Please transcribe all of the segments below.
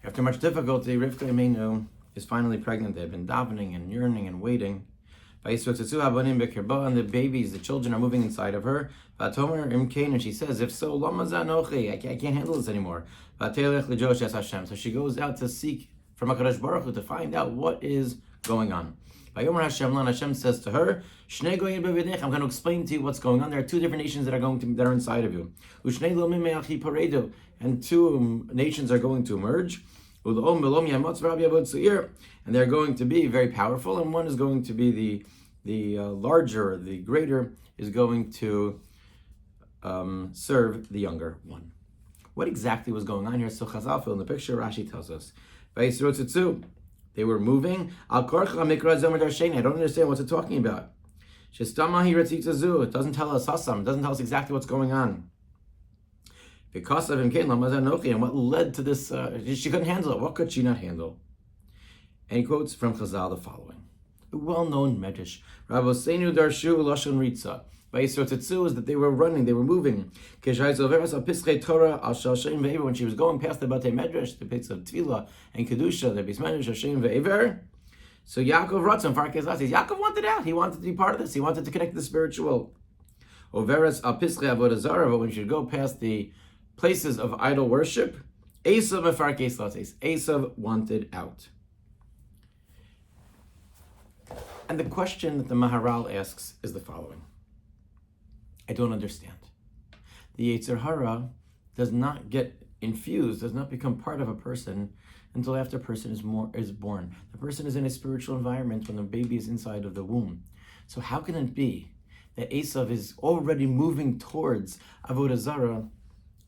After much difficulty, Rivka Imenu is finally pregnant. They've been davening and yearning and waiting. And the babies, the children are moving inside of her. And she says, if so, I can't handle this anymore. So she goes out to seek from HaKadosh Baruch Hu to find out what is going on. Hashem says to her, I'm going to explain to you what's going on. There are two different nations that are inside of you. And two nations are going to emerge. And they're going to be very powerful, and one is going to be the larger, the greater, is going to serve the younger one. What exactly was going on here? So Chazal fill in the picture. Rashi tells us, they were moving. I don't understand what's it talking about. It doesn't tell us Hasam. It doesn't tell us exactly what's going on. Because of him, and what led to this, she couldn't handle it. What could she not handle? And he quotes from Chazal the following. A well-known medrash. Rabosenu darshu lashon ritza. Vayisrotetzu is that they were running, they were moving. When she was going past the Batei Medrash, the bits of Tefillah and Kedusha, the Bismanish Hashem ve'ever. So Yaakov Ratzon Farkes says Yaakov wanted out. He wanted to be part of this. He wanted to connect to the spiritual. Overes al Pischei Avodah Zarah, but when she would go past the places of idol worship, Eisav Mefarkes Lates. Eisav wanted out. And the question that the Maharal asks is the following. I don't understand. The Yetzer Hara does not get infused, does not become part of a person until after a person is born. The person is in a spiritual environment when the baby is inside of the womb. So how can it be that Eisav is already moving towards Avodah Zarah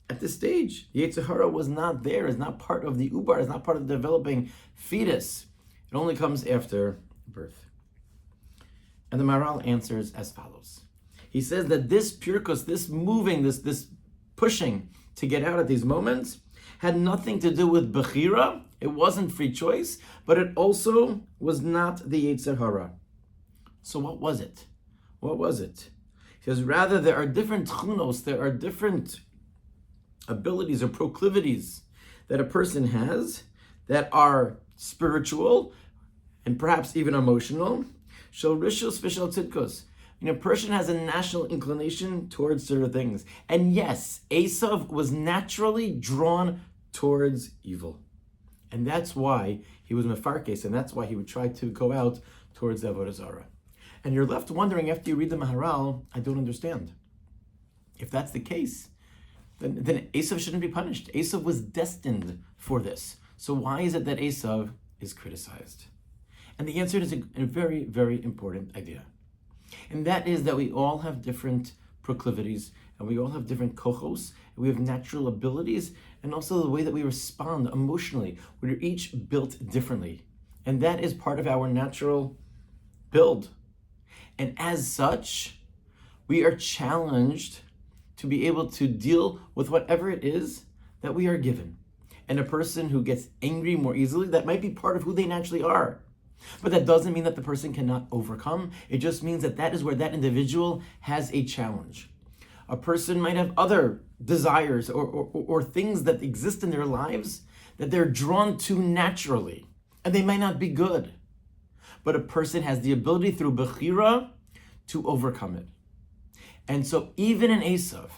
at this stage? The Yetzer Hara was not there, is not part of the Ubar, is not part of the developing fetus. It only comes after birth. And the Maharal answers as follows. He says that this pirkus, this moving, this pushing to get out at these moments had nothing to do with Bechira. It wasn't free choice, but it also was not the Yetzer Hara. So what was it? What was it? He says, rather, there are different tchunos, there are different abilities or proclivities that a person has that are spiritual and perhaps even emotional. Shel rishus v'shel tzidkos. A person has a national inclination towards certain things. And yes, Eisav was naturally drawn towards evil. And that's why he was mefarkes, and that's why he would try to go out towards the Avodah Zarah. And you're left wondering, after you read the Maharal, I don't understand. If that's the case, then Eisav shouldn't be punished. Eisav was destined for this. So why is it that Eisav is criticized? And the answer is a very, very important idea. And that is that we all have different proclivities, and we all have different kochos, and we have natural abilities, and also the way that we respond emotionally. We're each built differently. And that is part of our natural build. And as such, we are challenged to be able to deal with whatever it is that we are given. And a person who gets angry more easily, that might be part of who they naturally are. But that doesn't mean that the person cannot overcome. It just means that that is where that individual has a challenge. A person might have other desires or things that exist in their lives that they're drawn to naturally, and they might not be good. But a person has the ability through Bechira to overcome it. And so even in Eisav,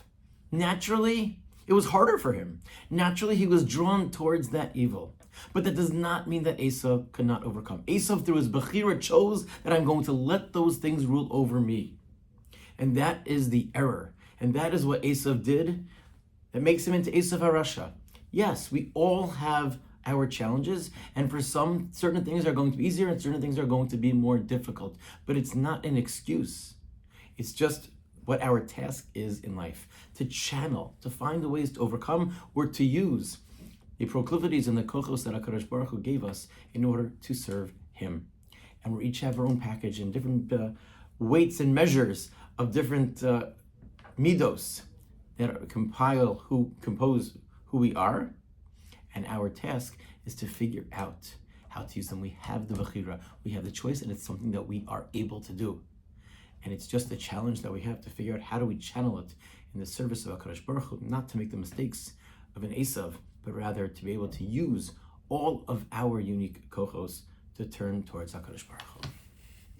naturally, it was harder for him. Naturally, he was drawn towards that evil. But that does not mean that Eisav could not overcome. Eisav, through his Bechira, chose that I'm going to let those things rule over me. And that is the error. And that is what Eisav did that makes him into Eisav HaRasha. Yes, we all have our challenges, and for some, certain things are going to be easier and certain things are going to be more difficult. But it's not an excuse. It's just what our task is in life. To channel, to find the ways to overcome, or to use the proclivities and the kochos that HaKadosh Baruch Hu gave us in order to serve Him. And we each have our own package and different weights and measures of different midos that compose who we are. And our task is to figure out how to use them. We have the Bechira, we have the choice, and it's something that we are able to do. And it's just a challenge that we have to figure out how do we channel it in the service of HaKadosh Baruch Hu, not to make the mistakes of an Eisav, but rather to be able to use all of our unique kochos to turn towards HaKadosh Baruch Hu.